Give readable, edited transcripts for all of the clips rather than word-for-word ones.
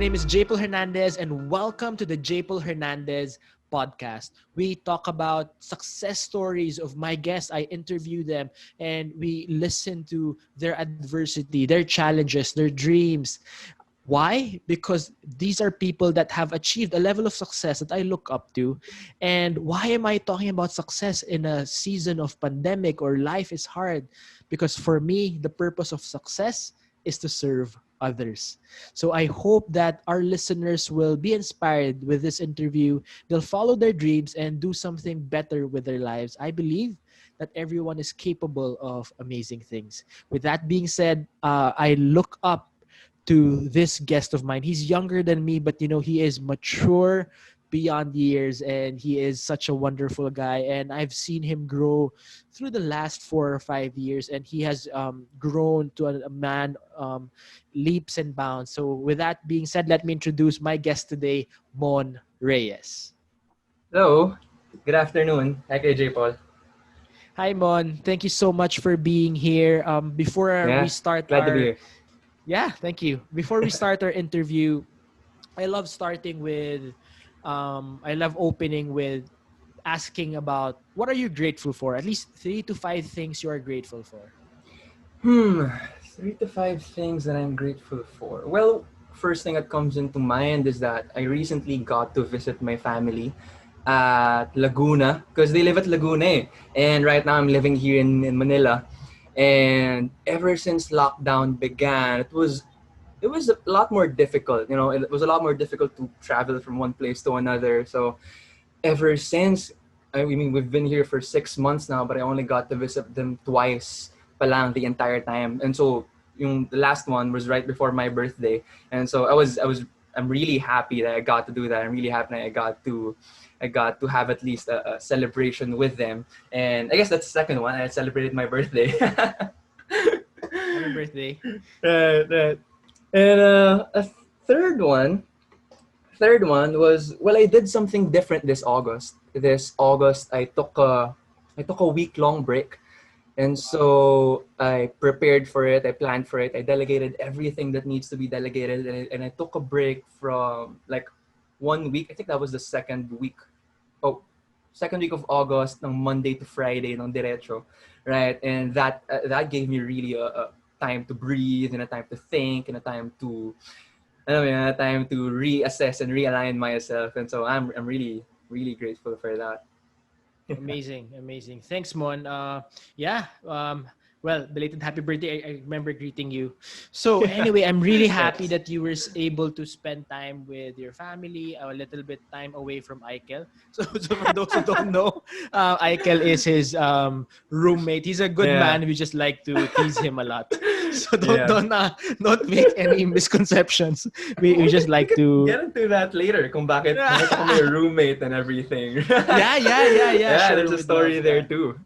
name is JPaul Hernandez, and welcome to the JPaul Hernandez Podcast. We talk about success stories of my guests. I interview them, and we listen to their adversity, their challenges, their dreams. Why? Because these are people that have achieved a level of success that I look up to. And why am I talking about success in a season of pandemic or life is hard? Because for me, the purpose of success is to serve others. So I hope that our listeners will be inspired with this interview. They'll follow their dreams and do something better with their lives. I believe that everyone is capable of amazing things. With that being said, I look up to this guest of mine. He's younger than me, but he is mature beyond years, and he is such a wonderful guy. And I've seen him grow through the last 4 or 5 years, and he has grown to a man leaps and bounds. So with that being said, let me introduce my guest today, Mon Reyes. Hello, good afternoon. Hi kay JPaul. Hi, Mon. Thank you so much for being here. Before we Yeah, start glad to be our here. Yeah, thank you. Before we start our interview, I love starting with, I love opening with asking about what are you grateful for? At least 3 to 5 things you are grateful for. Hmm, 3 to 5 things that I'm grateful for. Well, first thing that comes into mind is that I recently got to visit my family at Laguna because they live at Laguna eh. And right now I'm living here in Manila. And ever since lockdown began, it was a lot more difficult. It was a lot more difficult to travel from one place to another. So ever since, I mean, we've been here for 6 months now, but I only got to visit them twice palang the entire time. And so the last one was right before my birthday. And so I'm really happy that I got to do that. I'm really happy that I got to have at least a celebration with them. And I guess that's the second one. I celebrated my birthday. Happy birthday. Right. And a third one third one was, well, I did something different this August. This August, I took a week long break, and so I prepared for it. I planned for it. I delegated everything that needs to be delegated, and I took a break from like 1 week. I think that was the second week. Oh, second week of August, ng Monday to Friday, ng diretso, right? And that gave me really a time to breathe, and a time to think, and a time to reassess and realign myself. And so I'm really really grateful for that. Amazing, amazing. Thanks, Mon. Yeah. Well, belated happy birthday. I remember greeting you. So anyway, I'm really happy Thanks. that you were able to spend time with your family, a little bit time away from Aikel. So for those who don't know, Aikel is his roommate. He's a good Yeah. man. We just like to tease him a lot. So don't Yeah. don't uh, don't make any misconceptions. We just We like can to. get into that later kung bakit ako may roommate and everything. Yeah. Yeah, Sure, there's a we'd love story there that. too.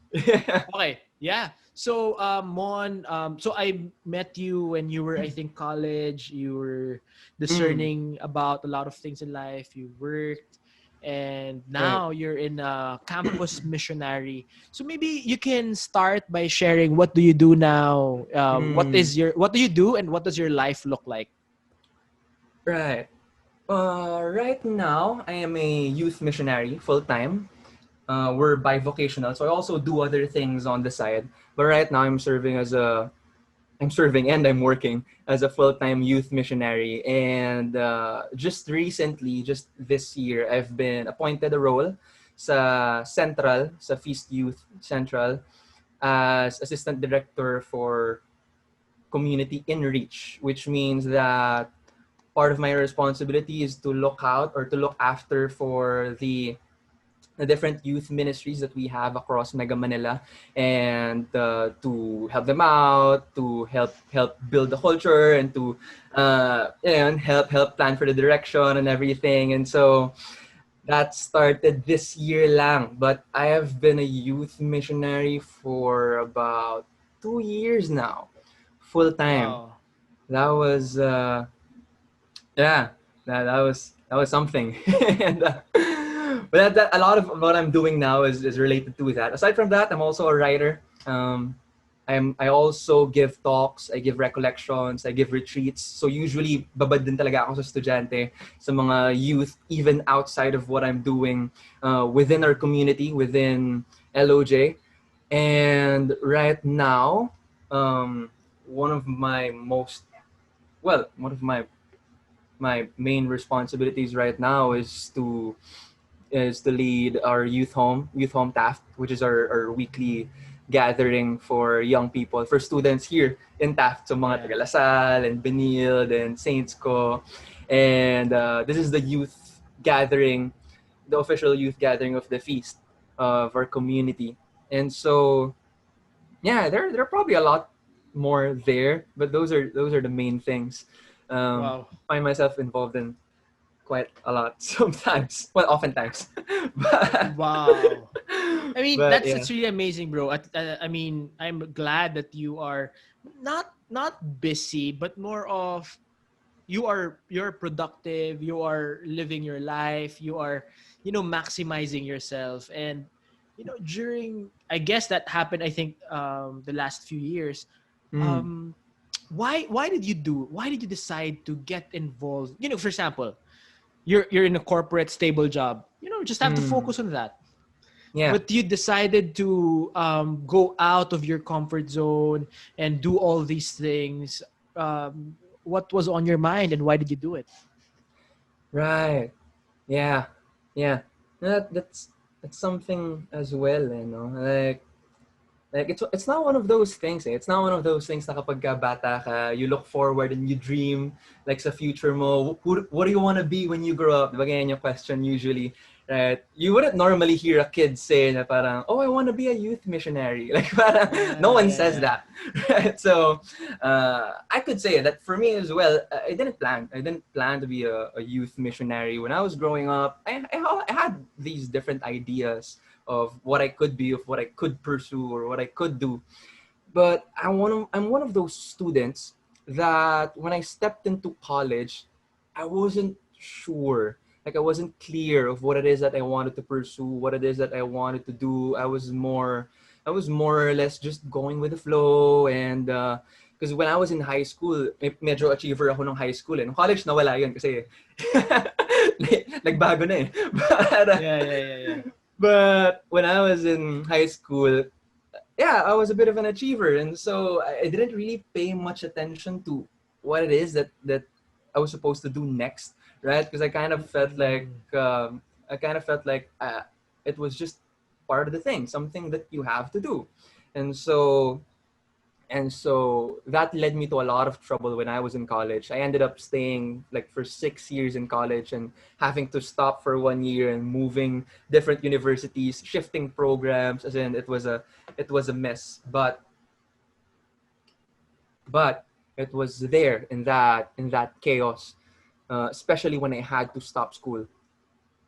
Okay, yeah. So, Mon, so I met you when you were, I think, college. You were Mm, discerning about a lot of things in life. You worked, and right. now you're in a campus missionary. So maybe you can start by sharing what do you do now? Mm, What do you do, and what does your life look like? right. Right now, I am a youth missionary full time. We're bivocational, so I also do other things on the side. But right now, I'm serving and I'm working as a full-time youth missionary. And just recently, just this year, I've been appointed a role sa Feast Youth Central as Assistant Director for Community Inreach, which means that part of my responsibility is to look out or to look after for the different youth ministries that we have across Mega Manila, and to help them out, to help build the culture, and to help plan for the direction and everything. And so that started this year lang, but I have been a youth missionary for about 2 years now, full time. Wow. That was yeah, that was something. And but a lot of what I'm doing now is related to that. Aside from that, I'm also a writer. I also give talks, I give recollections, I give retreats. So usually babad din talaga ako sa estudyante, sa mga youth, even outside of what I'm doing within our community, within LOJ. And right now, one of my one of my main responsibilities right now is to lead our Youth Home Taft, which is our weekly gathering for young people, for students here in Taft. So mga Yeah. taga Lasal and Benilde and Saints ko. And this is the youth gathering, the official youth gathering of the feast of our community. And so, yeah, there are probably a lot more there, but those are the main things. Wow. Find myself involved in quite a lot sometimes. Well, oftentimes. but Wow. I mean, but that's yeah. it's really amazing, bro. I mean, I'm glad that you are not busy, but more of you're productive, you are living your life, you are, maximizing yourself. And during, I guess that happened, I think, the last few years. Mm, um why did you decide to get involved? For example, you're in a corporate stable job, just have to mm, focus on that. yeah. But you decided to go out of your comfort zone and do all these things. What was on your mind, and why did you do it? Right. Yeah. Yeah. That's something as well, like it's not one of those things. It's not one of those things na kapag ka bata ka, you look forward and you dream like sa future mo. What do you want to be when you grow up? Diba ganyan yung question usually, right? You wouldn't normally hear a kid say na parang, oh, I want to be a youth missionary. Like parang, no Yeah, one yeah, says yeah. that, right? So I could say that for me as well. I didn't plan to be a youth missionary when I was growing up. I had these different ideas of what I could be, of what I could pursue, or what I could do. But I'm one of those students that when I stepped into college, I wasn't sure. Like I wasn't clear of what it is that I wanted to pursue, what it is that I wanted to do. I was more or less just going with the flow. And because when I was in high school, medyo achiever ako nung high school. And college nawala yun kasi nagbago na eh. But, Yeah, yeah, yeah, yeah. but when I was in high school, yeah, I was a bit of an achiever, and so I didn't really pay much attention to what it is that I was supposed to do next, right? Because Mm. I kind of felt like it was just part of the thing, something that you have to do, and so and so that led me to a lot of trouble when I was in college. I ended up staying like for 6 years in college and having to stop for 1 year and moving different universities, shifting programs. As in, it was a mess. But it was there in that chaos, especially when I had to stop school.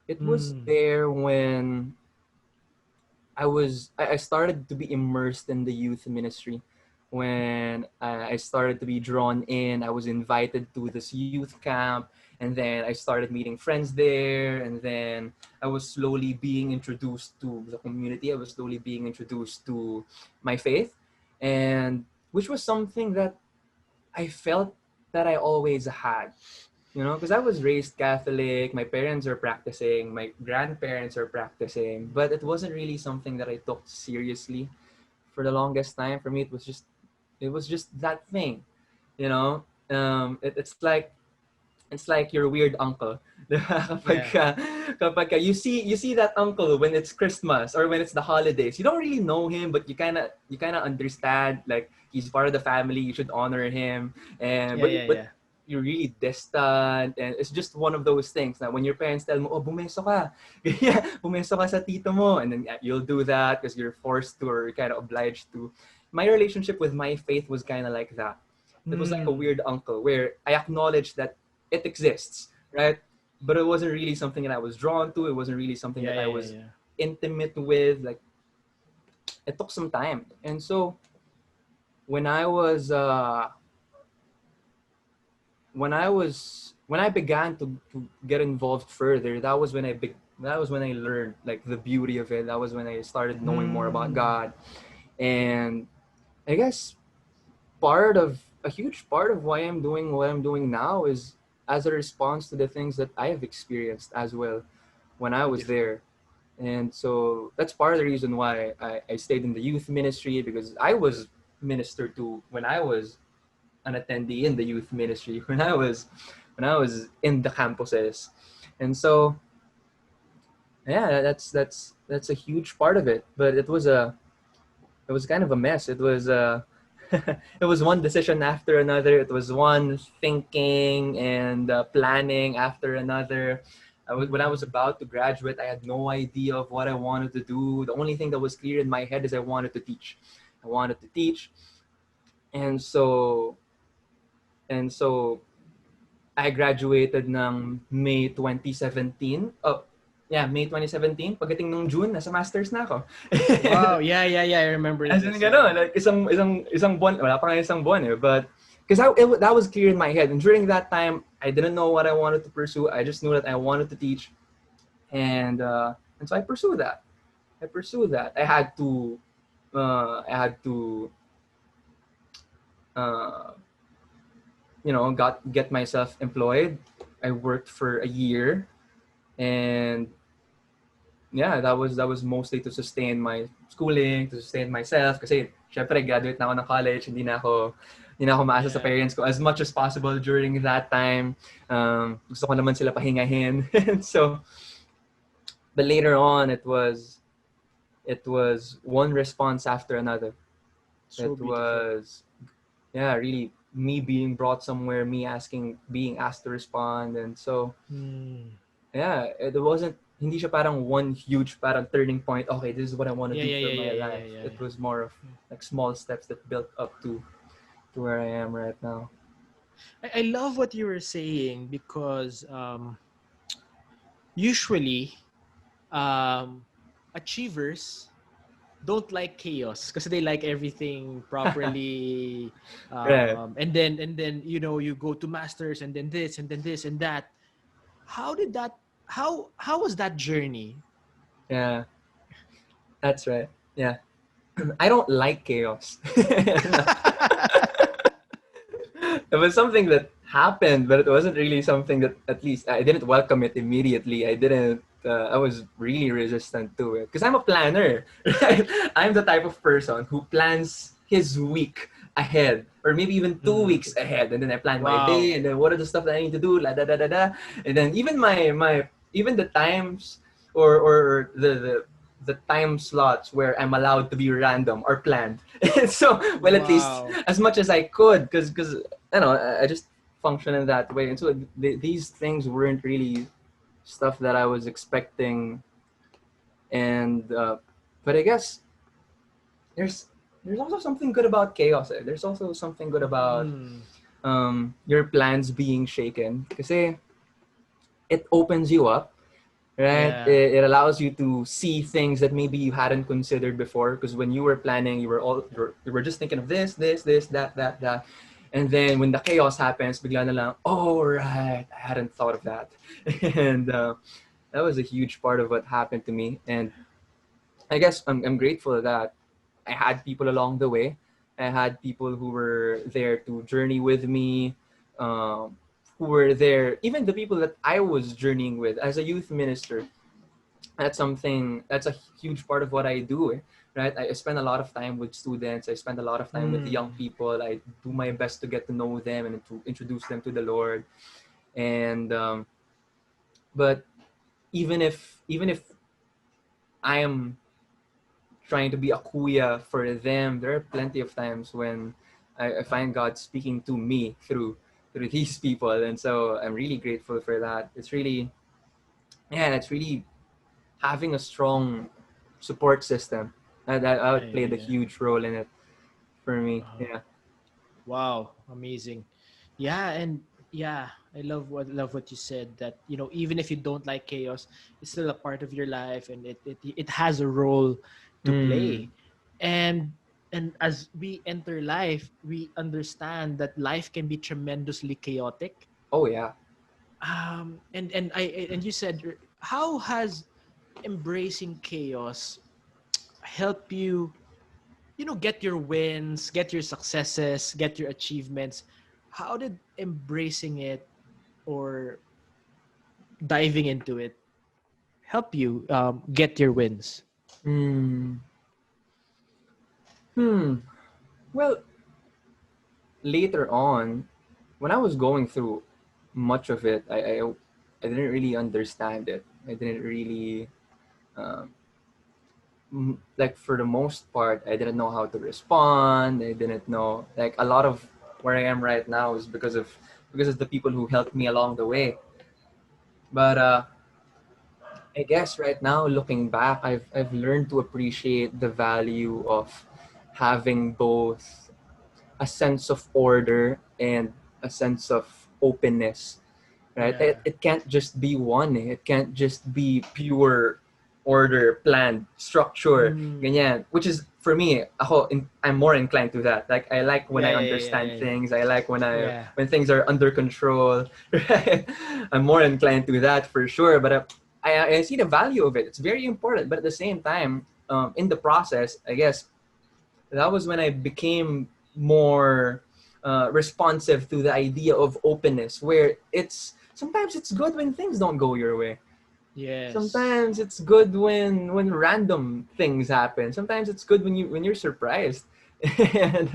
It was Mm. there when I started to be immersed in the youth ministry. When I started to be drawn in, I was invited to this youth camp, and then I started meeting friends there, and then I was slowly being introduced to the community. I was slowly being introduced to my faith, and which was something that I felt that I always had, because I was raised Catholic. My parents are practicing, my grandparents are practicing, but it wasn't really something that I took seriously for the longest time. For me, it was just that thing, you know. It's like your weird uncle. Diba? Yeah. You see that uncle when it's Christmas or when it's the holidays. You don't really know him, but you kind of understand like he's part of the family. You should honor him, and Yeah, yeah, but yeah. you're really distant, and it's just one of those things that when your parents tell mo, oh, bumeso ka. Yeah, bumeso ka sa tito mo, and then you'll do that because you're forced to or you're kind of obliged to. My relationship with my faith was kind of like that. It was like a Mm. weird uncle where I acknowledge that it exists, right? But it wasn't really something that I was drawn to. It wasn't really something Yeah, that I yeah, yeah, was yeah. intimate with. Like it took some time, and so when I was when I began to get involved further, that was when I learned like the beauty of it. That was when I started knowing more about Mm. God, and I guess a huge part of why I'm doing what I'm doing now is as a response to the things that I have experienced as well when I was Beautiful. there. And so that's part of the reason why I stayed in the youth ministry, because I was ministered to when I was an attendee in the youth ministry, when I was in the campuses. And so yeah, that's a huge part of it. But it was kind of a mess. It was it was one decision after another. It was one thinking and planning after another. When I was Mm. about to graduate, I had no idea of what I wanted to do. The only thing that was clear in my head is I wanted to teach. I wanted to teach, and so I graduated ng May 2017. Oh, yeah, May 2017. Pagdating nung June, nasa masters na ako. Wow. Yeah, yeah, yeah. I remember As in this. Yeah. gano'n, like isang buwan, wala pa nga isang buwan eh. But because that was clear in my head, and during that time, I didn't know what I wanted to pursue. I just knew that I wanted to teach, and so I pursued that. I had to uh, get myself employed. I worked for a year, and yeah, that was mostly to sustain my schooling, to sustain myself. Kasi syempre graduate na ako ng college, hindi na ako maasa sa Yeah. parents ko as much as possible during that time. Gusto ko naman sila pahingahin. And so, but later on, it was one response after another. So It beautiful. was, yeah, really me being brought somewhere, being asked to respond. And so Mm. yeah, it wasn't, hindi siya parang one huge parang turning point. Okay, this is what I want to Yeah, do yeah, for yeah, my yeah, yeah, yeah, life. yeah, It yeah. was more of like small steps that built up to where I am right now. I love what you were saying because usually um, achievers don't like chaos because they like everything properly, Right. and then you go to masters and then this and then this and that. How did that? How was that journey? Yeah, that's right. Yeah. I don't like chaos. It was something that happened, but it wasn't really something that, at least I didn't welcome it immediately. I was really resistant to it because I'm a planner. Right? I'm the type of person who plans his week ahead, or maybe even two Mm. weeks ahead, and then I plan my Wow. day, and then what are the stuff that I need to do, la da da da da, and then even my even the times, or the time slots where I'm allowed to be random or planned. So, well, at least Wow. as much as I could, because I just function in that way. And so these things weren't really stuff that I was expecting. And but I guess there's there's also something good about chaos. There's also something good about Mm. your plans being shaken, because it opens you up, right? Yeah. It allows you to see things that maybe you hadn't considered before. Because when you were planning, you were just thinking of this, that, and then when the chaos happens, bigla na lang, oh right, I hadn't thought of that, and that was a huge part of what happened to me. And I guess I'm grateful that I had people along the way. I had people who were there to journey with me, um, who were there, even the people that I was journeying with as a youth minister. That's a huge part of what I do, right? I spend a lot of time with students. I spend a lot of time with young Mm. people. I do my best to get to know them and to introduce them to the Lord. And but even if I am trying to be a kuya for them, there are plenty of times when I find God speaking to me through these people. And so I'm really grateful for that. It's really having a strong support system that Yeah, played a yeah. huge role in it for me. Uh, Yeah. wow, amazing. Yeah, and yeah, I love what you said, that even if you don't like chaos, it's still a part of your life, and it has a role to Mm. play. And as we enter life, we understand that life can be tremendously chaotic. Oh yeah. And you said, how has embracing chaos help you get your wins, get your successes, get your achievements, how did embracing it or diving into it help you get your wins? Hmm. Hmm. Well, later on, when I was going through much of it, I didn't really understand it. I didn't really um, like for the most part, I didn't know how to respond. I didn't know like a lot of where I am right now is because of the people who helped me along the way. But I guess right now, looking back, I've learned to appreciate the value of having both a sense of order and a sense of openness, right? Yeah. It can't just be one. It can't just be pure order, planned, structure, Mm. ganyan. Which is for me, I'm more inclined to that. Like I like when Yeah, I yeah, yeah, understand yeah, things. I like yeah. when things are under control. Right? I'm more inclined to that for sure. But I see the value of it. It's very important. But at the same time, in the process, I guess that was when I became more responsive to the idea of openness, where it's sometimes it's good when things don't go your way. Yes. Sometimes it's good when random things happen. Sometimes it's good when you're surprised. And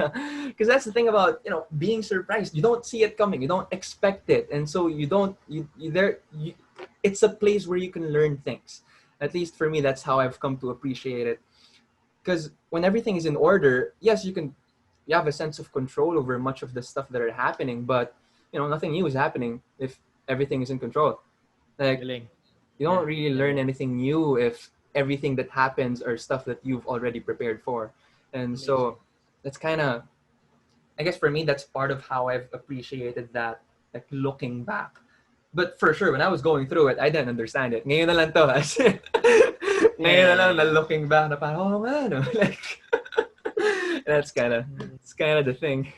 because that's the thing about being surprised, you don't see it coming, you don't expect it, and so you don't you there you, it's a place where you can learn things. At least for me, that's how I've come to appreciate it, because when everything is in order, yes, you have a sense of control over much of the stuff that are happening, but nothing new is happening if everything is in control. Like Galing. you Yeah, don't really yeah, learn yeah. anything new if everything that happens are stuff that you've already prepared for. And Amazing. so that's kind of, I guess for me, that's part of how I've appreciated that, like looking back. But for sure, when I was going through it, I didn't understand it. Ngayon na lang to. As in, Yeah, ngayon na yeah, lang yeah, na yeah. looking back na parang, oh man, like, that's kind of, Mm. it's kind of the thing.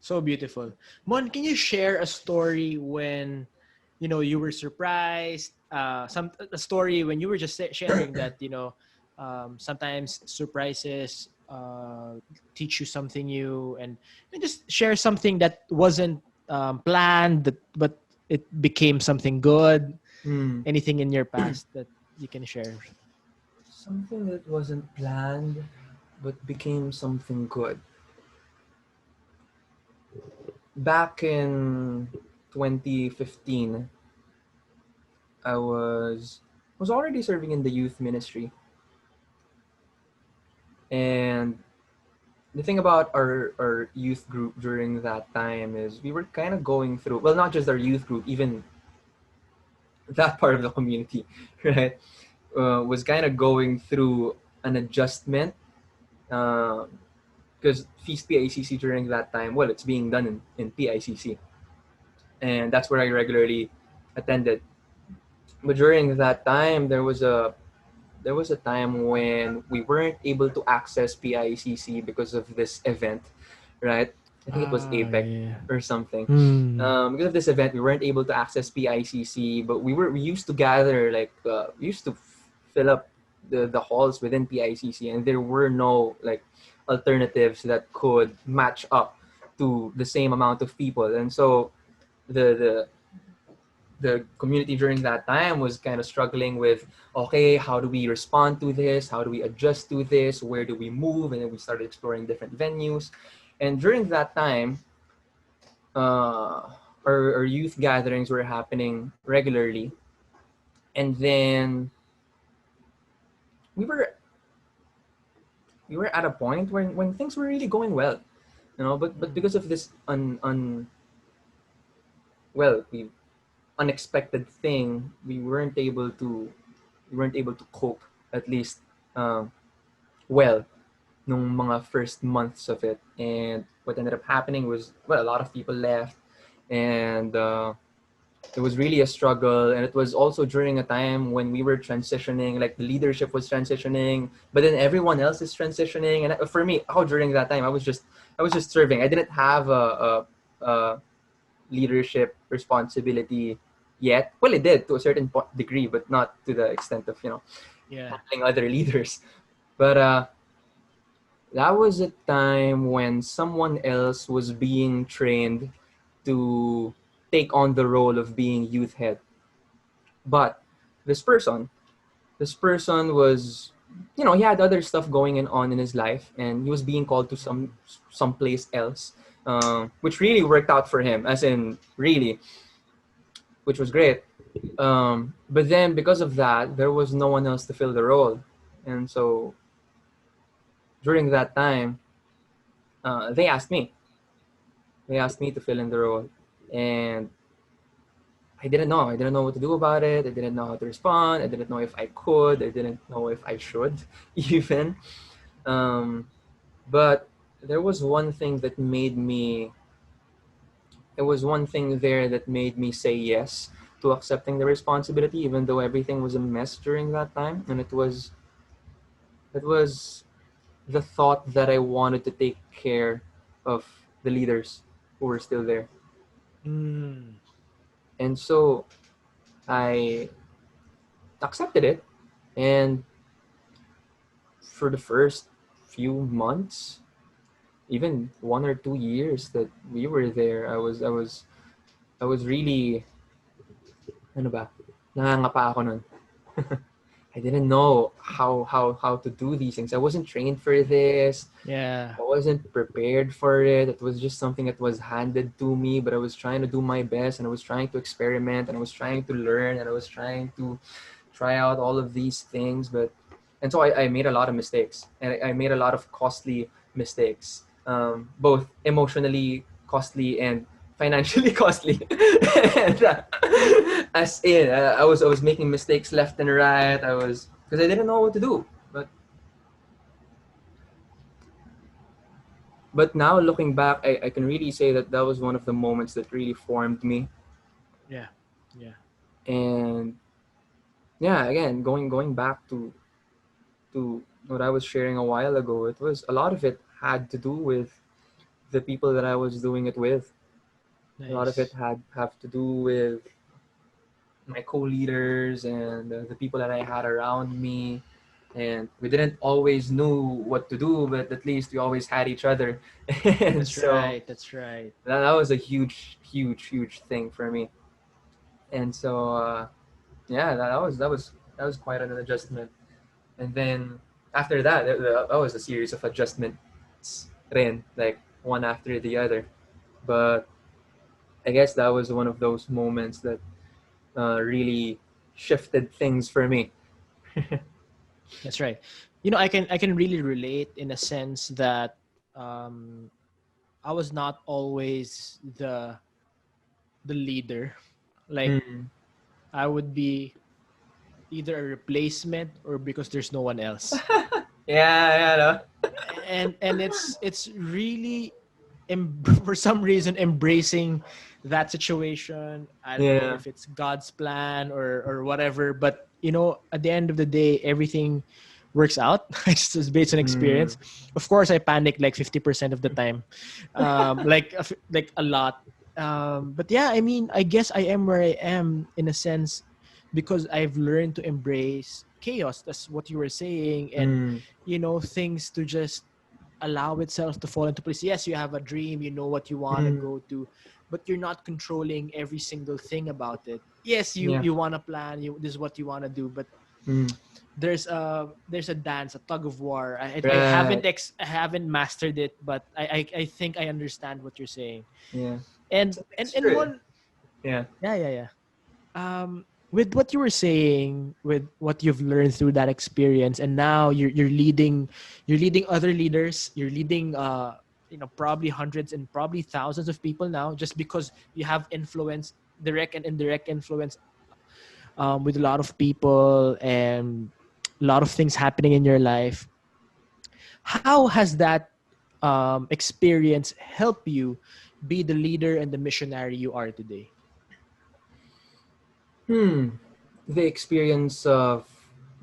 So beautiful. Mon, can you share a story when you were surprised? Some a story when you were just sharing that sometimes surprises teach you something new, and just share something that wasn't planned, but it became something good. Hmm. Anything in your past that you can share? Something that wasn't planned but became something good. Back in 2015, I was already serving in the youth ministry, and the thing about our youth group during that time is we were kind of going through, well, not just our youth group, even that part of the community, right, was kind of going through an adjustment, because Feast PICC during that time, well, it's being done in PICC, and that's where I regularly attended. But during that time, there was a time when we weren't able to access PICC because of this event, right? I think it was Ah, APEC yeah. or something. Hmm. Because of this event, we weren't able to access PICC, but we used to gather, like we used to fill up the halls within PICC, and there were no like alternatives that could match up to the same amount of people, and so the the the community during that time was kind of struggling with, okay, how do we respond to this, how do we adjust to this, where do we move, and then we started exploring different venues. And during that time, our youth gatherings were happening regularly, and then we were we were at a point when things were really going well, but Hmm. because of this well we unexpected thing, we weren't able to cope, at least um, well, nung mga first months of it. And what ended up happening was, well, a lot of people left, and it was really a struggle. And it was also during a time when we were transitioning, like the leadership was transitioning, but then everyone else is transitioning. And for me, during that time, I was just serving. I didn't have a leadership responsibility yet. Well, it did to a certain degree, but not to the extent of Yeah. handling other leaders. But that was a time when someone else was being trained to take on the role of being youth head. But this person, this person was, he had other stuff going on in his life, and he was being called to someplace else, which really worked out for him, as in really, which was great. But then because of that, there was no one else to fill the role, and so during that time, they asked me. They asked me to fill in the role, and I didn't know. I didn't know what to do about it. I didn't know how to respond. I didn't know if I could. I didn't know if I should, even. Um, but there was one thing that made me. There was one thing there that made me say yes to accepting the responsibility, even though everything was a mess during that time, and it was the thought that I wanted to take care of the leaders who were still there, Mm. and so I accepted it, and for the first few months, even 1 or 2 years that we were there, I was really, ano ba, nangangapa ako nun. I didn't know how to do these things. I wasn't trained for this. Yeah. I wasn't prepared for it. It was just something that was handed to me, but I was trying to do my best, and I was trying to experiment, and I was trying to learn, and I was trying to try out all of these things. And so I made a lot of mistakes, and I made a lot of costly mistakes, both emotionally costly and financially costly. And, as in, I was making mistakes left and right. I was, because I didn't know what to do. But now looking back, I can really say that that was one of the moments that really formed me. Yeah. Yeah. And yeah, again, going back to what I was sharing a while ago, it was a lot of it had to do with the people that I was doing it with. A lot of it Nice. had have to do with my co-leaders and the people that I had around me. And we didn't always knew what to do, but at least we always had each other. And That's so right. That's right. that was a huge, huge, huge thing for me. And so yeah, that was quite an adjustment. And then after that, that was a series of adjustments, rin, like one after the other. But I guess that was one of those moments that really shifted things for me. That's right. I can really relate in a sense that um I was not always the leader. Like Mm. I would be either a replacement or because there's no one else. Yeah, yeah, no? And it's really for some reason embracing that situation. I don't know Yeah. if it's God's plan or whatever, but at the end of the day, everything works out. It's just based on Mm. experience. Of course, I panic like 50% of the time, like a lot. But yeah, I mean, I guess I am where I am in a sense because I've learned to embrace chaos. That's what you were saying, and Mm. things to just allow itself to fall into place. Yes, you have a dream, you know what you want to Mm. go to, but you're not controlling every single thing about it. Yes, you Yeah. you want to plan, this is what you want to do, but Mm. there's a dance, a tug of war. I Right. haven't mastered it, but I think I understand what you're saying. Yeah. It's And a and and mixture. one Yeah. Yeah, yeah, yeah. With what you were saying, with what you've learned through that experience, and now you're leading other leaders, you're leading probably hundreds and probably thousands of people now, just because you have influence, direct and indirect influence, with a lot of people and a lot of things happening in your life. How has that experience helped you be the leader and the missionary you are today? Hmm. The experience of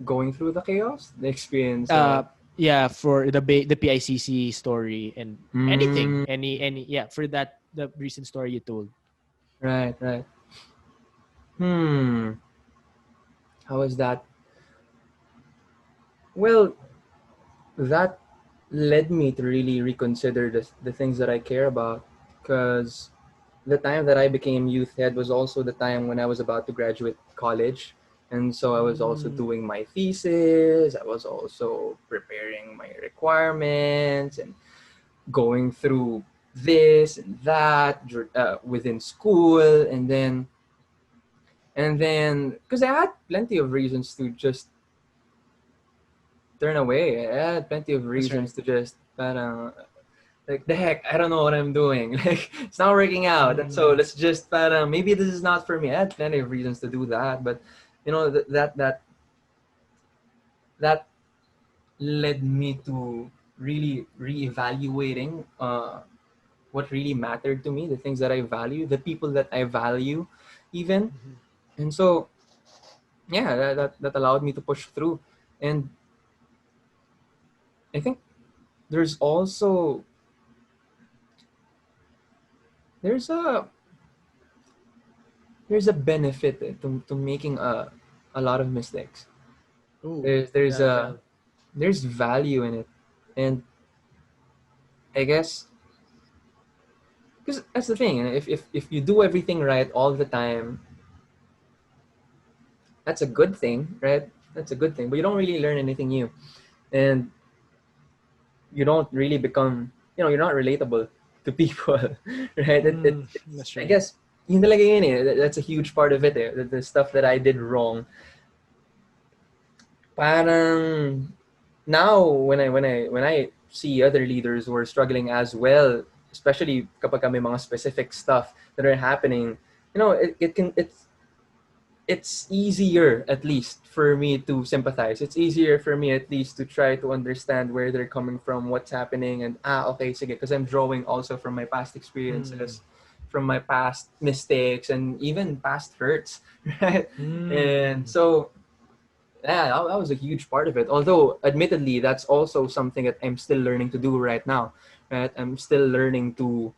going through the chaos, the experience uh of. yeah, for the PICC story and anything, Mm. any yeah, for that, the recent story you told. Right, right. Hmm. How is that? Well, that. led me to really reconsider the things that I care about. Because the time that I became youth head was also the time when I was about to graduate college. And so I was also Mm, doing my thesis, I was also preparing my requirements and going through this and that within school. And then because I had plenty of reasons to just turn away. I had plenty of that's right. reasons to just like the heck, I don't know what I'm doing. Like it's not working out, and so Mm, let's just maybe this is not for me. I had plenty of reasons to do that, but that led me to really reevaluating what really mattered to me, the things that I value, the people that I value, even. mhm. And so yeah, that allowed me to push through. And I think there's also there's a there's a benefit to making a lot of mistakes. Ooh, There's yeah, a yeah. there's value in it. And I guess because that's the thing, if you do everything right all the time, that's a good thing, right? That's a good thing, but you don't really learn anything new, and you don't really become, you're not relatable to people. Right? It's, That's I right. guess yun talaga yun eh. That's a huge part of it eh. The stuff that I did wrong, parang now when I see other leaders who are struggling as well, especially kapag may mga specific stuff that are happening, it's easier at least for me to sympathize. It's easier for me at least to try to understand where they're coming from, what's happening, and okay, sige, because I'm drawing also from my past Mm, experiences, from my past mistakes, and even past hurts, right? And mm, so yeah, that was a huge part of it. Although, admittedly, that's also something that I'm still learning to do right now. Right, I'm still learning to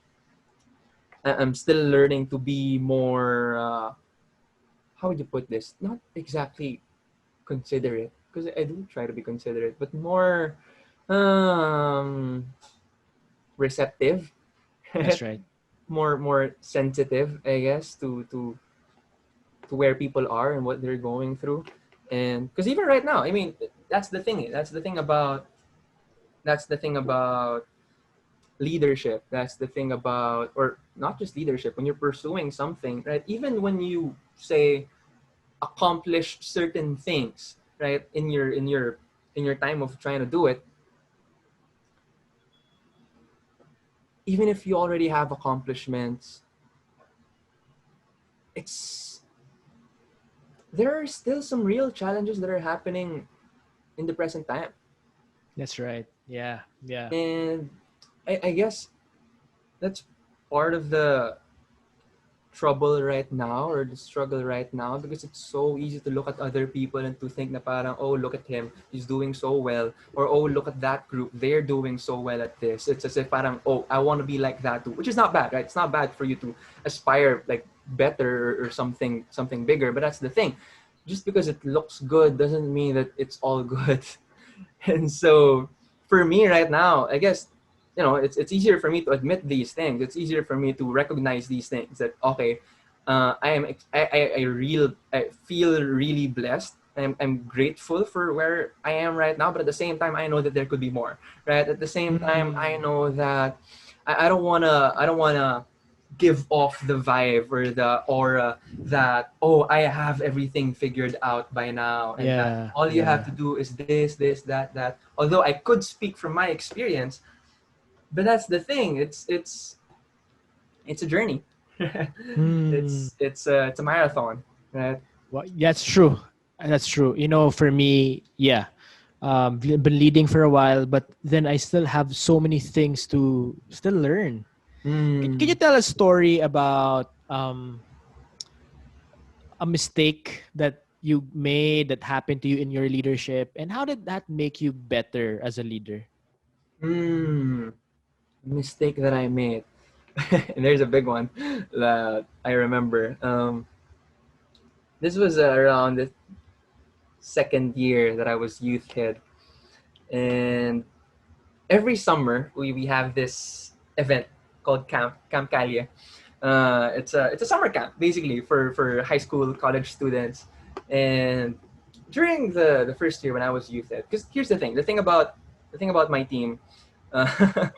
be more. How would you put this? Not exactly considerate, because I do try to be considerate, but more um, receptive, that's right. more sensitive, I guess, to where people are and what they're going through. And because even right now, I mean, that's the thing. That's the thing about leadership. That's the thing about, or not just leadership, when you're pursuing something, right? Even when you say accomplish certain things, right, in your time of trying to do it, even if you already have accomplishments, it's there are still some real challenges that are happening in the present time. That's right. Yeah, yeah. And I guess that's part of the trouble right now, or the struggle right now, because it's so easy to look at other people and to think na parang, oh, look at him, he's doing so well, or oh, look at that group, they're doing so well at this. It's as if parang, oh, I want to be like that too, which is not bad, right? It's not bad for you to aspire like better, or something bigger, but that's the thing. Just because it looks good doesn't mean that it's all good. And so for me right now, I guess, it's easier for me to admit these things. It's easier for me to recognize these things, that okay, I feel really blessed. I'm grateful for where I am right now, but at the same time, I know that there could be more. Right? At the same time, I Mm, know that I don't wanna give off the vibe or the aura that, oh, I have everything figured out by now, and that yeah, all you have yeah. to do is this, that. Although I could speak from my experience, but that's the thing. It's a journey. Mm. It's a marathon, right? Well, that's true. That's true. For me, yeah, been leading for a while, but then I still have so many things to still learn. Can you Mm. tell a story about a mistake that you made that happened to you in your leadership, and how did that make you better as a leader? Mm. Mistake that I made. And there's a big one that I remember. This was around the second year that I was youth head, and every summer we have this event called Camp Calia. It's a summer camp basically for high school college students, and during the first year when I was youth ed, because here's the thing about my team, uh,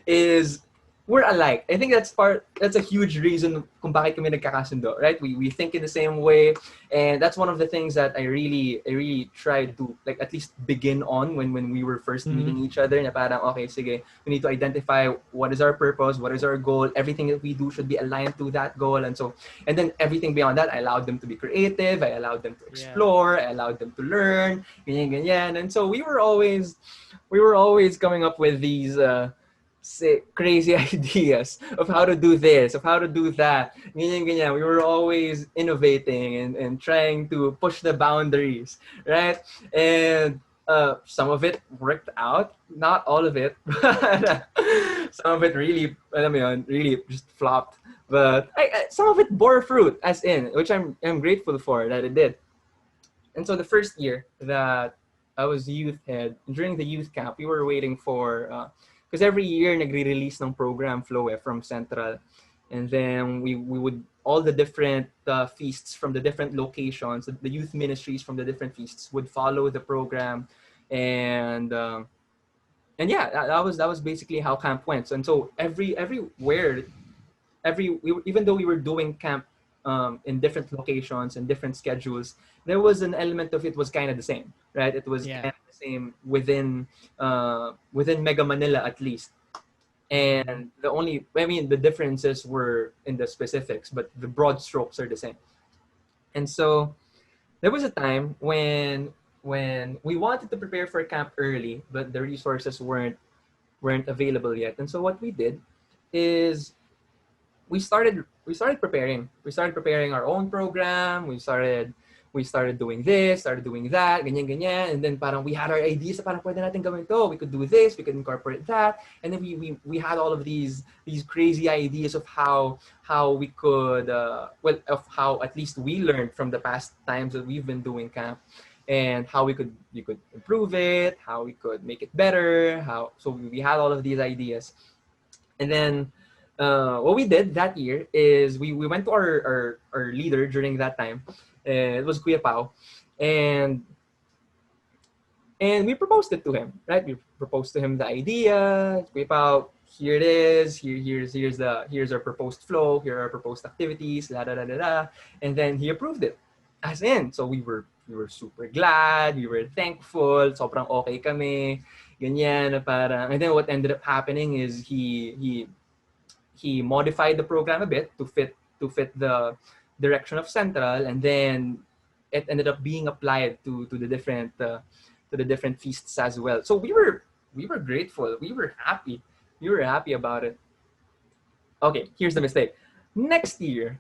is we're alike. I think that's a huge reason kung bakit kami nagkakasundo, right? We think in the same way, and that's one of the things that I really tried to like at least begin on when we were first meeting each other. Na parang okay, sige, we need to identify what is our purpose, what is our goal. Everything that we do should be aligned to that goal, and then everything beyond that, I allowed them to be creative. I allowed them to explore. I allowed them to learn, ganyan, ganyan. And so we were always coming up with these crazy ideas of how to do this, of how to do that. Ganyan, ganyan. We were always innovating and trying to push the boundaries, right? And some of it worked out, not all of it. Some of it really, alam mo yun, really just flopped. But some of it bore fruit, as in, which I'm grateful for that it did. And so the first year that I was youth head, during the youth camp, we were waiting for, because every year nagre-release ng program flow from Central. And then we would, all the different feasts from the different locations, the youth ministries from the different feasts would follow the program. And yeah, that was basically how camp went. And so everywhere, even though we were doing camp in different locations and different schedules, there was an element of it was kind of the same, right? It was kind of the same within Mega Manila at least. And the differences were in the specifics, but the broad strokes are the same. And so there was a time when we wanted to prepare for camp early, but the resources weren't available yet. And so what we did is we started preparing. We started preparing our own program. We started doing this, started doing that, ganyan, ganyan. And then parang we had our ideas, parang pwede natin gawin to. We could do this, we could incorporate that. And then we had all of these crazy ideas of how we could, of how at least we learned from the past times that we've been doing camp, and how we could improve it, how we could make it better, so we had all of these ideas. And then what we did that year is we went to our leader during that time. It was Kuya Pao, and we proposed it to him, right? We proposed to him the idea. Kuya Pao, here it is. Here's our proposed flow. Here are our proposed activities. Da da da da da. And then he approved it, as in. So we were super glad. We were thankful. Sobrang okay kami. Ganyan na parang. And then what ended up happening is he modified the program a bit to fit the direction of Central, and then it ended up being applied to the different feasts as well. So we were grateful. We were happy. We were happy about it. Okay, here's the mistake. Next year,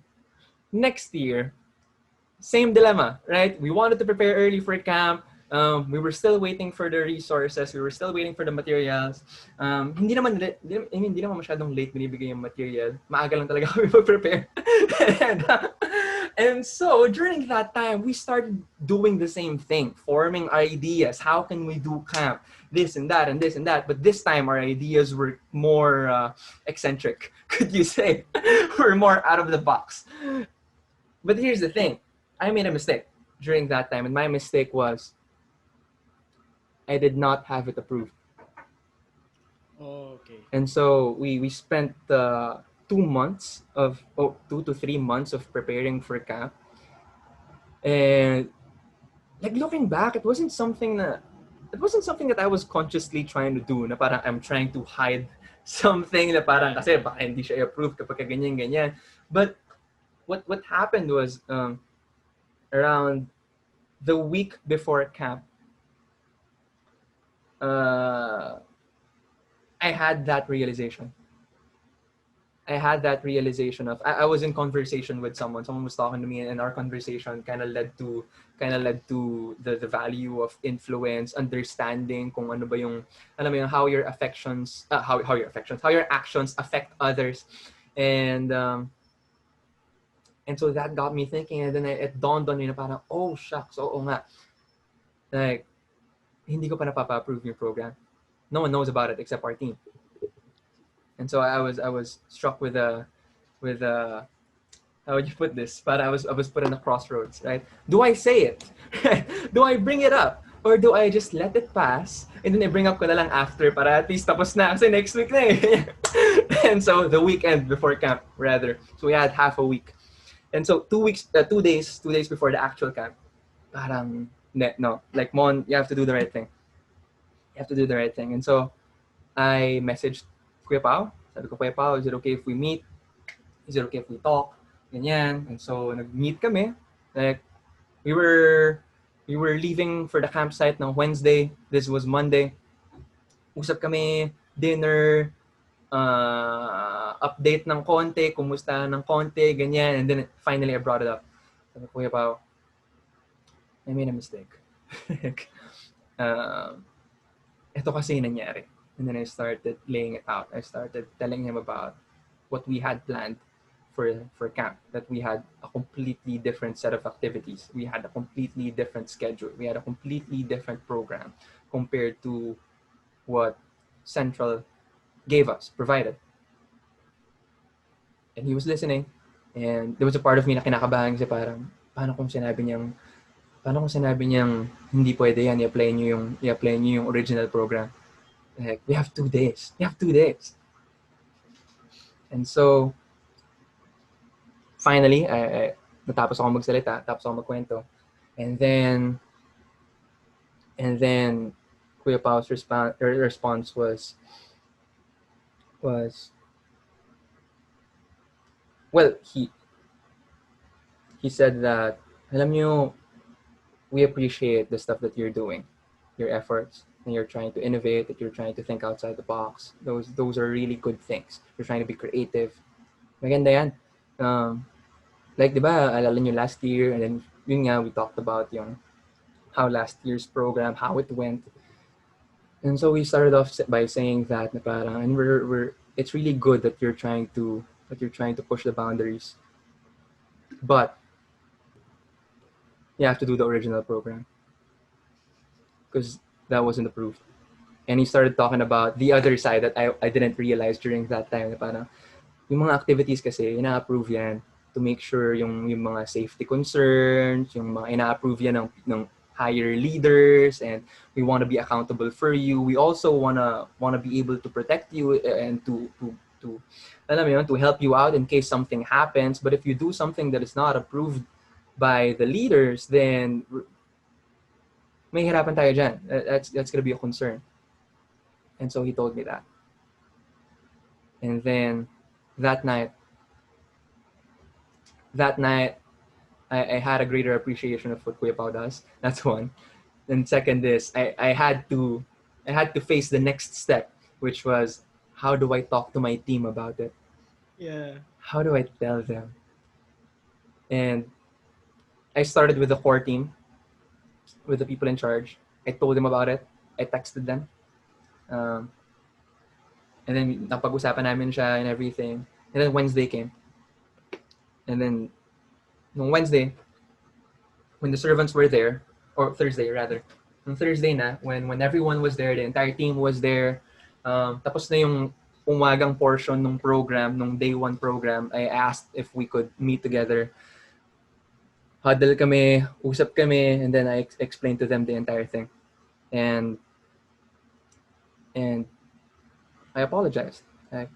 same dilemma, right? We wanted to prepare early for camp. We were still waiting for the resources. We were still waiting for the materials. Hindi naman masyadong late binibigay yung material. Maaga lang talaga kami mag-prepare. And so during that time, we started doing the same thing, forming ideas. How can we do camp? This and that and this and that. But this time, our ideas were more eccentric, could you say? We're more out of the box. But here's the thing. I made a mistake during that time. And my mistake was I did not have it approved. Oh, okay. And so we spent 2 months 2 to 3 months of preparing for camp. And like looking back, it wasn't something that I was consciously trying to do. Na parang I'm trying to hide something na parang kasi baka hindi siya approved kapag ganyan. But what happened was around the week before camp, I had that realization. Of I was in conversation with someone. Someone was talking to me, and our conversation kind of led to the value of influence, understanding kung ano ba yung alam mo yung how your actions affect others, and so that got me thinking, and then it dawned on me na parang shucks, oo nga, like hindi ko pa napapa-approve yung program. no one knows about it except our team. And so I was struck with a how would you put this? But I was put in a crossroads, right? Do I say it? Do I bring it up? Or do I just let it pass and then I bring up ko na lang after para at least tapos na kasi next week na eh. And so the weekend before camp rather. So we had half a week. And so 2 weeks, 2 days before the actual camp, parang no, like Mon, you have to do the right thing. You have to do the right thing. And so I messaged Kuya Pao. Sabi ko, Kuya Pao, is it okay if we meet? Is it okay if we talk? Ganyan. And so nag-meet kami. Like we were leaving for the campsite ng Wednesday. This was Monday. Usap kami, dinner, update ng konti, kumusta ng konti, ganyan. And then finally I brought it up. Sabi ko, Kuya Pao, I made a mistake. Ito kasi nangyari. And then I started laying it out. I started telling him about what we had planned for camp, that we had a completely different set of activities. We had a completely different schedule. We had a completely different program compared to what Central gave us, provided. And he was listening. And there was a part of me na kinakabahan kasi parang, paano kung sinabi niyang hindi pwede yan, i-apply niyo yung original program. Like, we have 2 days. And so, finally, natapos ako magsalita, tapos ako magkwento. And then Kuya Pau's response was, well, he said that, alam niyo, we appreciate the stuff that you're doing, your efforts, and you're trying to innovate, that you're trying to think outside the box. Those are really good things. You're trying to be creative. Maganda yan. Like, di ba, alala nyo last year, and then yun nga, we talked about yung how last year's program, how it went. And so we started off by saying that na parang, and it's really good that you're trying to push the boundaries. But you have to do the original program because that wasn't approved. And he started talking about the other side that I didn't realize during that time. Na parang, yung mga activities kasi, ina-approve yan to make sure yung mga safety concerns, yung mga ina-approve yan ng higher leaders, and we want to be accountable for you. We also want to be able to protect you and to alam mo yun, to help you out in case something happens. But if you do something that is not approved by the leaders, then may hirapan tayo dyan. That's gonna be a concern. And so he told me that. And then that night, I had a greater appreciation of what Kuya Pao does. That's one. And second is I had to face the next step, which was, how do I talk to my team about it? Yeah. How do I tell them? And I started with the core team, with the people in charge. I told them about it. I texted them. And then napag-usapan namin siya and everything. And then Wednesday came. And then on Wednesday, when the servants were there, or Thursday rather, on Thursday na, when everyone was there, the entire team was there, tapos na yung umagang portion ng program, nung day 1 program, I asked if we could meet together. Huddle kami, usap kami, and then I explained to them the entire thing. And I apologized. I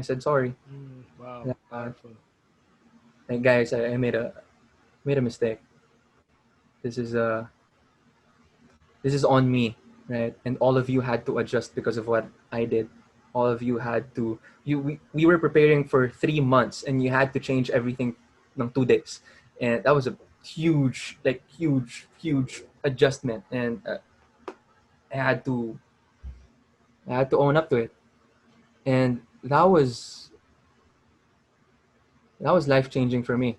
said sorry. Wow, powerful. Like, guys, I made a mistake. This is on me, right? And all of you had to adjust because of what I did. All of you had to. We were preparing for 3 months, and you had to change everything in 2 days, and that was a huge adjustment. And I had to own up to it, and that was life-changing for me,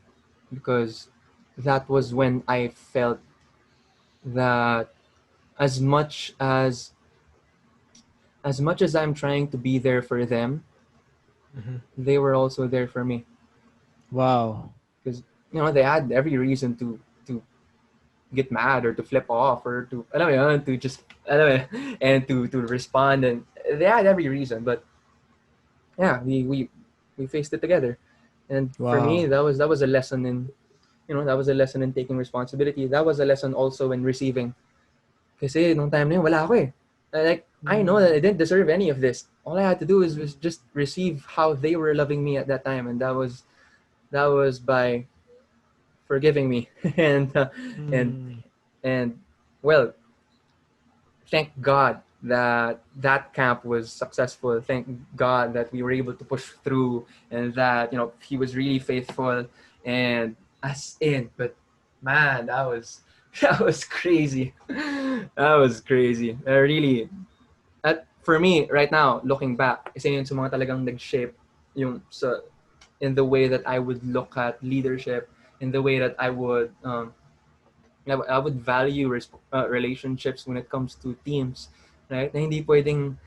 because that was when I felt that as much as I'm trying to be there for them, they were also there for me. Wow. Because they had every reason to get mad or to flip off or to alam mo yun, to just alam mo yun, and to respond, and they had every reason, but yeah, we faced it together. And for me, Wow. that was a lesson in, that was a lesson in taking responsibility. That was a lesson also in receiving. Kasi nung time na yun, wala ako eh. Like, I know that I didn't deserve any of this. All I had to do was just receive how they were loving me at that time, and that was by forgiving me, and Mm. and well, thank God that that camp was successful. Thank God that we were able to push through, and that he was really faithful, and as in. But man, that was that was crazy. That was crazy. Really, for me right now, looking back, isa yun sa mga talagang nag-shape yung sa in the way that I would look at leadership, in the way that I would value relationships when it comes to teams, right? Na hindi pwedeng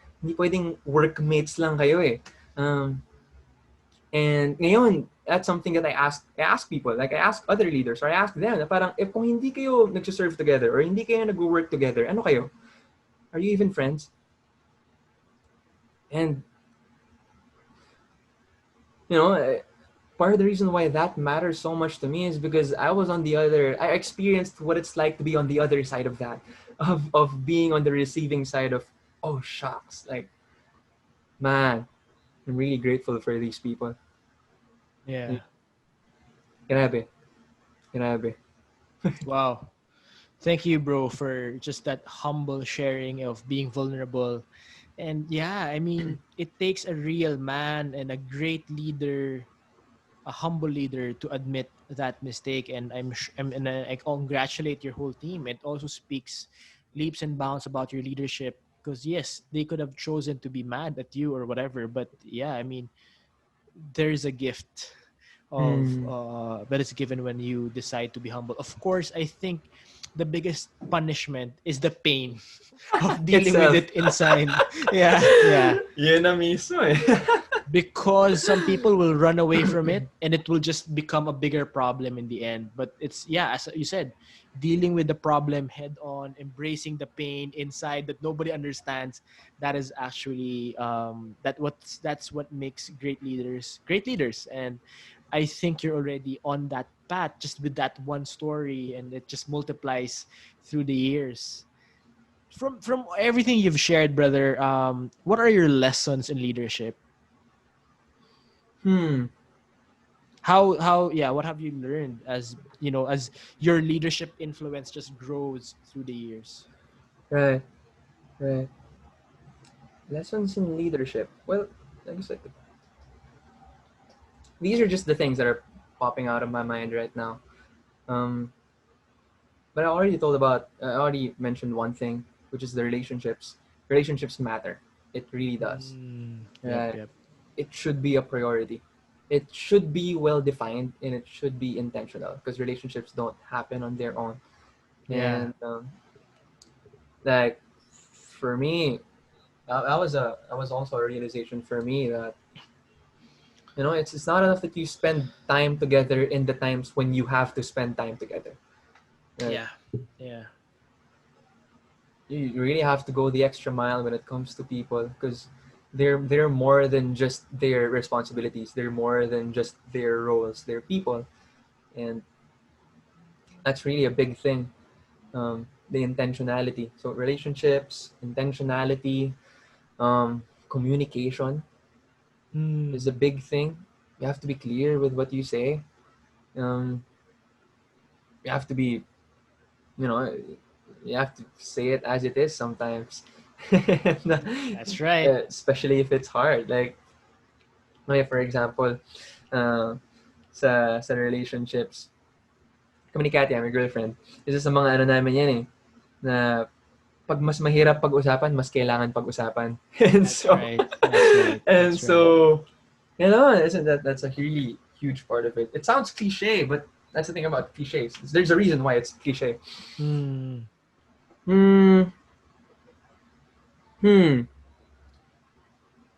workmates lang kayo eh. Um, and ngayon, that's something that I ask people, like I ask other leaders, or I ask them, na parang if kung hindi kayo nagsiserve together or hindi kayo nag-work together, ano kayo? Are you even friends? And you know, part of the reason why that matters so much to me is because I experienced what it's like to be on the other side of that, of being on the receiving side of, oh shucks, like, man, I'm really grateful for these people. Yeah. Grabe, grabe. Wow. Thank you, bro, for just that humble sharing of being vulnerable. And yeah, I mean, it takes a real man and a great leader, a humble leader, to admit that mistake. And I congratulate your whole team. It also speaks leaps and bounds about your leadership. Because yes, they could have chosen to be mad at you or whatever, but yeah, I mean, there's a gift of Hmm. that is given when you decide to be humble. Of course, I think the biggest punishment is the pain of dealing with Itself. it inside. Yeah, yeah. Yun na mismo eh. Because some people will run away from it and it will just become a bigger problem in the end. But it's, yeah, as you said, dealing with the problem head on, embracing the pain inside that nobody understands. That is actually that's what makes great leaders. And I think you're already on that path just with that one story, and it just multiplies through the years. From everything you've shared, brother, what are your lessons in leadership? Hmm. How yeah, what have you learned as as your leadership influence just grows through the years? Right, right. Lessons in leadership. Well, like I said, these are just the things that are popping out of my mind right now. Um, But I already mentioned one thing, which is the relationships. Relationships matter. It really does. Yep, Uh, yep. it should be a priority. It should be well defined, and it should be intentional, because relationships don't happen on their own. Yeah. And like for me, that was also a realization for me that it's not enough that you spend time together in the times when you have to spend time together. Right? Yeah. Yeah. You really have to go the extra mile when it comes to people, because they're more than just their responsibilities. They're more than just their roles. They're people, and that's really a big thing. The intentionality. So relationships, intentionality, communication is a Mm. big thing. You have to be clear with what you say. Um, you have to be, you know, you have to say it as it is sometimes. That's right. Especially if it's hard. Like for example, uh, sa relationships, kami ni Katya, my girlfriend, isa sa mga ano namin yan eh, na pag mas mahirap pag-usapan, mas kailangan pag-usapan. And That's so, right. That's right. and That's right. so, isn't that's a really huge part of it. It sounds cliche, but that's the thing about cliches. There's a reason why it's cliche. Mm. Hmm. Hmm.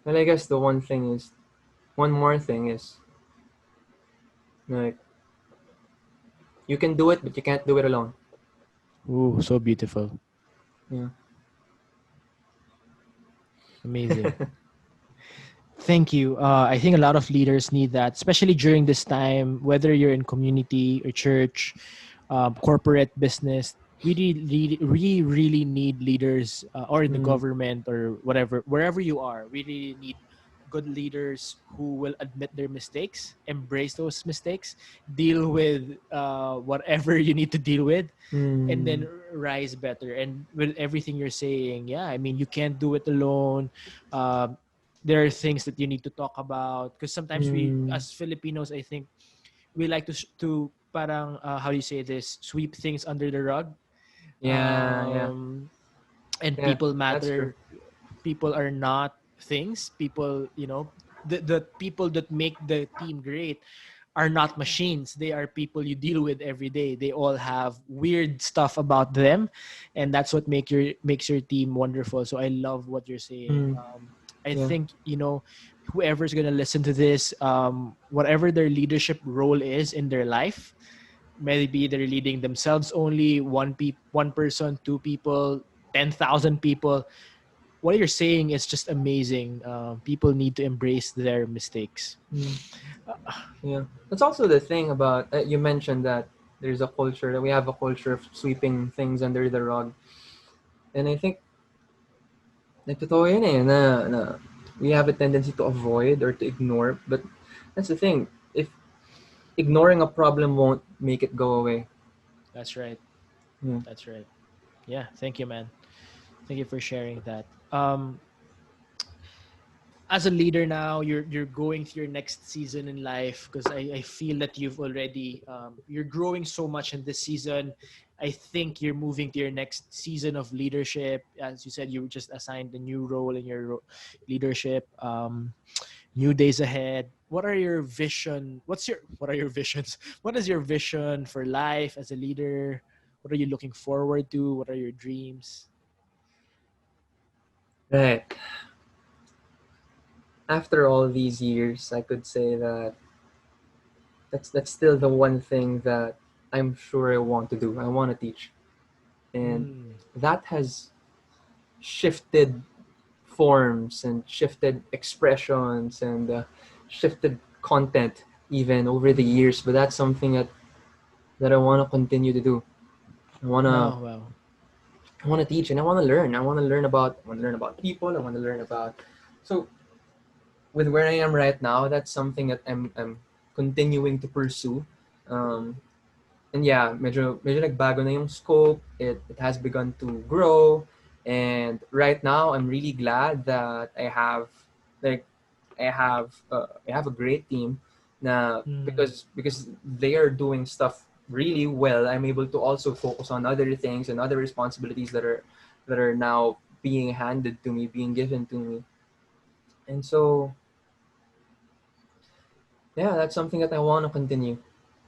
And I guess one more thing is, like, you can do it, but you can't do it alone. Ooh, so beautiful. Yeah. Amazing. Thank you. I think a lot of leaders need that, especially during this time, whether you're in community or church, corporate business. We really need leaders, or in the Mm, government or whatever, wherever you are. We really need good leaders who will admit their mistakes, embrace those mistakes, deal with whatever you need to deal with, and then mm, rise better. And with everything you're saying, yeah, I mean, you can't do it alone. um, there are things that you need to talk about, because sometimes we mm. as Filipinos, I think, we like to parang, how do you say this, sweep things under the rug. Yeah, yeah, And yeah. people That's true. matter. People are not things. People, the people that make the team great are not machines. They are people you deal with every day. They all have weird stuff about them, and that's what makes your team wonderful. So I love what you're saying. Mm, I yeah. think, whoever's gonna listen to this, whatever their leadership role is in their life, maybe they're leading themselves only, one person, two people, 10,000 people. What you're saying is just amazing. People need to embrace their mistakes. Mm, yeah. That's also the thing about you mentioned that there's a culture that we have a culture of sweeping things under the rug, and I think totoo yun na we have a tendency to avoid or to ignore. But that's the thing. If ignoring a problem won't make it go away. That's right. Yeah. That's right. Yeah. Thank you, man. Thank you for sharing that. As a leader now, you're going through your next season in life, because I feel that you've already, you're growing so much in this season. I think you're moving to your next season of leadership. As you said, you were just assigned a new role in your leadership. New days ahead. What are your visions? What is your vision for life as a leader? What are you looking forward to? What are your dreams? Right. After all these years, I could say that that's still the one thing that I'm sure I want to do. I want to teach, and Mm, that has shifted forms and shifted expressions and shifted content even over the years. But that's something that I want to continue to do. I wanna no, well, I wanna teach and I wanna learn. I want to learn about people. I want to learn about so with where I am right now. That's something that I'm continuing to pursue. Um, and yeah, medyo nagbago na yung scope. It has begun to grow, and right now I'm really glad that like I have a great team. Na mm, because they are doing stuff really well. I'm able to also focus on other things and other responsibilities that are now being handed to me, being given to me, and so yeah, that's something that I want to continue.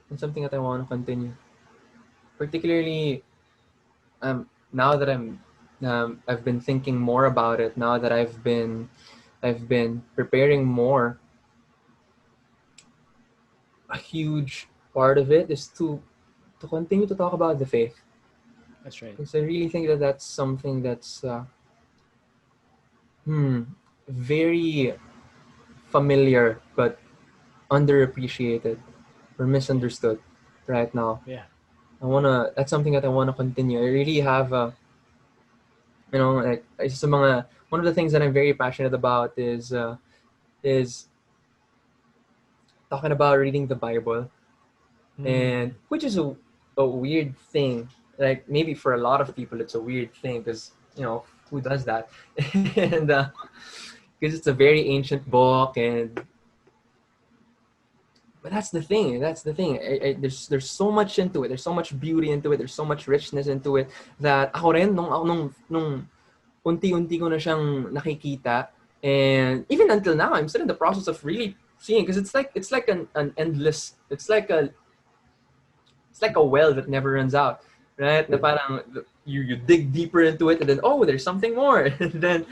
It's something that I want to continue, particularly now that I've been thinking more about it. Now that I've been preparing more. A huge part of it is to continue to talk about the faith, that's right. because I really think that that's something that's hmm, very familiar but underappreciated or Yeah, misunderstood right now. yeah. That's something that I wanna continue. I really have like it's sa mga one of the things that I'm very passionate about is talking about reading the Bible, and Mm, which is a weird thing. Like maybe for a lot of people it's a weird thing because who does that? And because it's a very ancient book, and but that's the thing. There's so much into it. There's so much beauty into it. There's so much richness into it that ako rin nung unti-unti ko na siyang nakikita, and even until now I'm still in the process of really seeing, because it's like an endless, it's like a well that never runs out, right? Na parang you dig deeper into it, and then there's something more, and then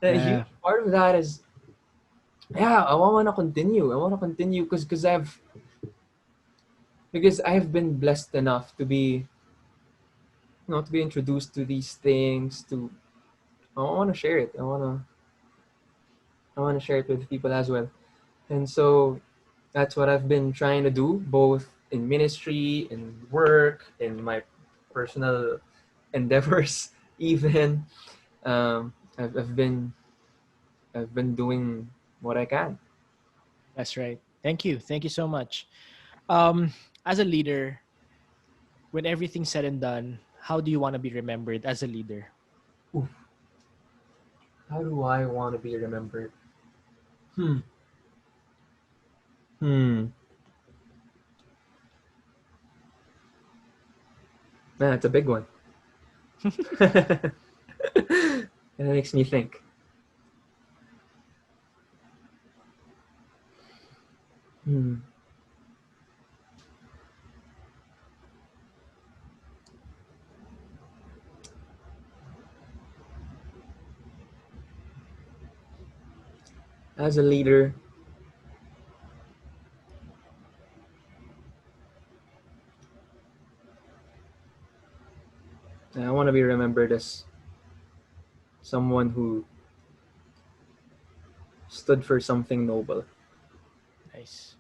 a huge yeah. part of that is yeah, I want to continue. I want to continue because I've been blessed enough to be to be introduced to these things. I want to share it. I want to share it with people as well. And so that's what I've been trying to do, both in ministry, in work, in my personal endeavors, even. I've been doing what I can. That's right. Thank you. Thank you so much. Um, as a leader, when everything's said and done, how do you want to be remembered as a leader? Oof. How do I want to be remembered? Hmm. Hmm. Man, that's a big one. And it makes me think. Hmm. As a leader, I want to be remembered as someone who stood for something noble. Nice.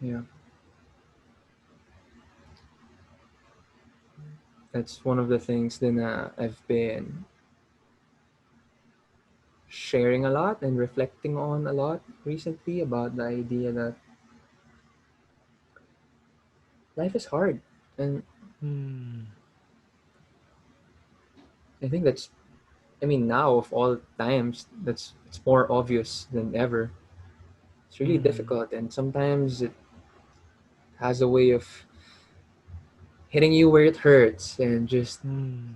Yeah, that's one of the things that I've been sharing a lot and reflecting on a lot recently about the idea that life is hard. And Hmm. I think now of all times, it's more obvious than ever. It's really Hmm. difficult, and sometimes it has a way of hitting you where it hurts and just Hmm.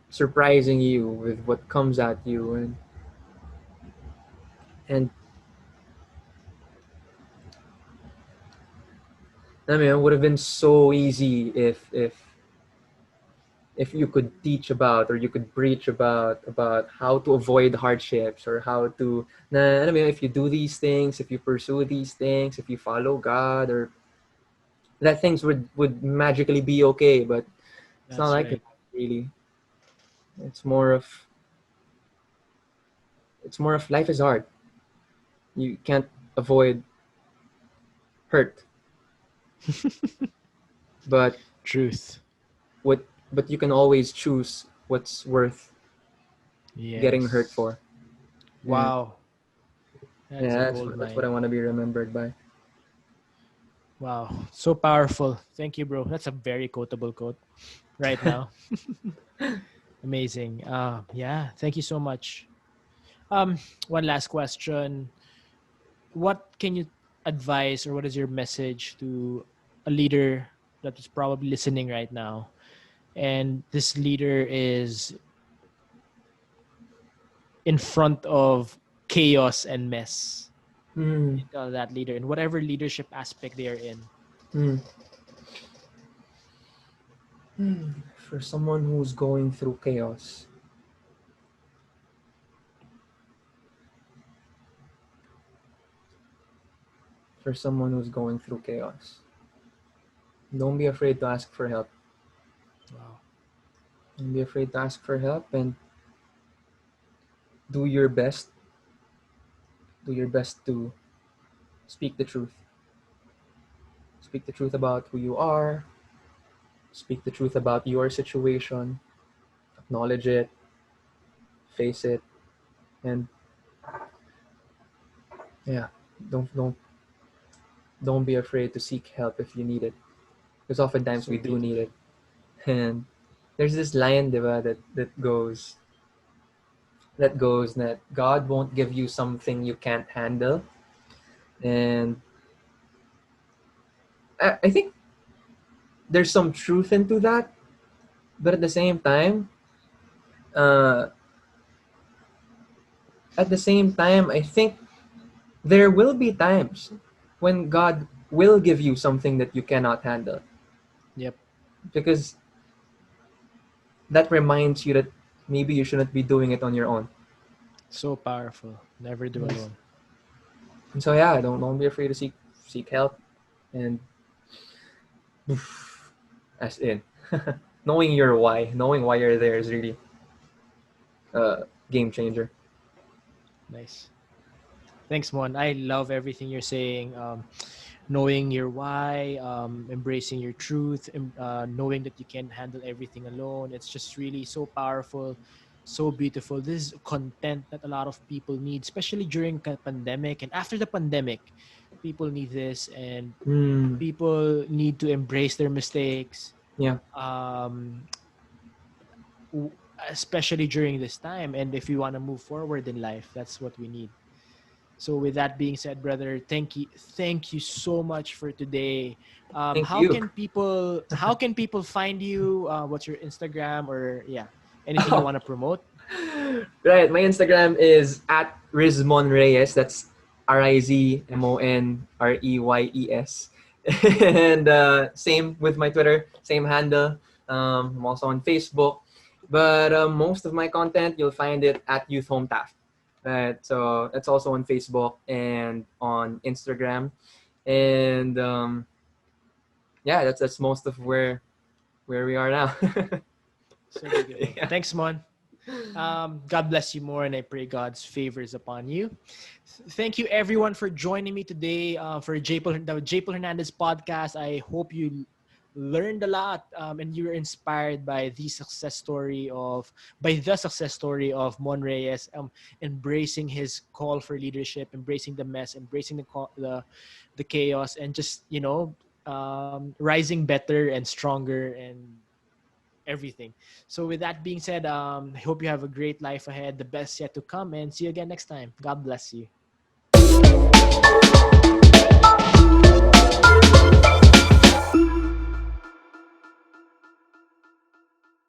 surprising you with what comes at you. And I mean, it would have been so easy if you could teach about or you could preach about how to avoid hardships or how to I mean, if you do these things, if you pursue these things, if you follow God, or that things would magically be okay. But it's not That's like right. that, really. It's more of life is hard. You can't avoid hurt, but Truth. what but you can always choose what's worth getting hurt Yes. for. And Wow. That is a yeah, gold that's what I mine. want to be remembered by. Wow. So powerful. Thank you, bro. That's a very quotable quote right now. Amazing. Yeah. Thank you so much. Um, one last question. What can you advise or what is your message to a leader that is probably listening right now? And this leader is in front of chaos and mess. Hmm. You tell that leader in whatever leadership aspect they are in. Hmm. For someone who's going through chaos, for someone who's going through chaos, don't be afraid to ask for help. Wow. Don't be afraid to ask for help and do your best. Do your best to speak the truth. Speak the truth about who you are. Speak the truth about your situation. Acknowledge it. Face it. And yeah, don't don't be afraid to seek help if you need it, because oftentimes So we do need beautiful. it. And there's this line, diba, that God won't give you something you can't handle. And I think there's some truth into that, but uh, at the same time, I think there will be times when God will give you something that you cannot handle, Yep. because that reminds you that maybe you shouldn't be doing it on your own. So powerful. Never do Yes. alone. And so yeah, don't be afraid to seek help and as in. knowing why you're there is really a game changer. Nice. Thanks, Mon. I love everything you're saying. Knowing your why, embracing your truth, knowing that you can't handle everything alone. It's just really so powerful, so beautiful. This is content that a lot of people need, especially during pandemic and after the pandemic. People need this, and Mm, people need to embrace their mistakes. yeah. Um, w- Especially during this time, and if we want to move forward in life, that's what we need. So with that being said, brother, thank you so much for today. Thank you. How can people find you? What's your Instagram, or yeah, anything you want to promote? Right. My Instagram is at Rizmon Reyes. That's RizMonReyes. And same with my Twitter, same handle. I'm also on Facebook. But most of my content, you'll find it at Youth Home Taft. Right. So that's also on Facebook and on Instagram. And yeah, that's most of where we are now. So beautiful. Yeah. Thanks, Mon. God bless you more, and I pray God's favors upon you. Thank you, everyone, for joining me today for the JPaul Hernandez podcast. I hope you learned a lot, and you were inspired by the success story of Mon Reyes, embracing his call for leadership, embracing the mess, embracing the chaos, and just rising better and stronger and everything. So with that being said, I hope you have a great life ahead, the best yet to come, and see you again next time. God bless you.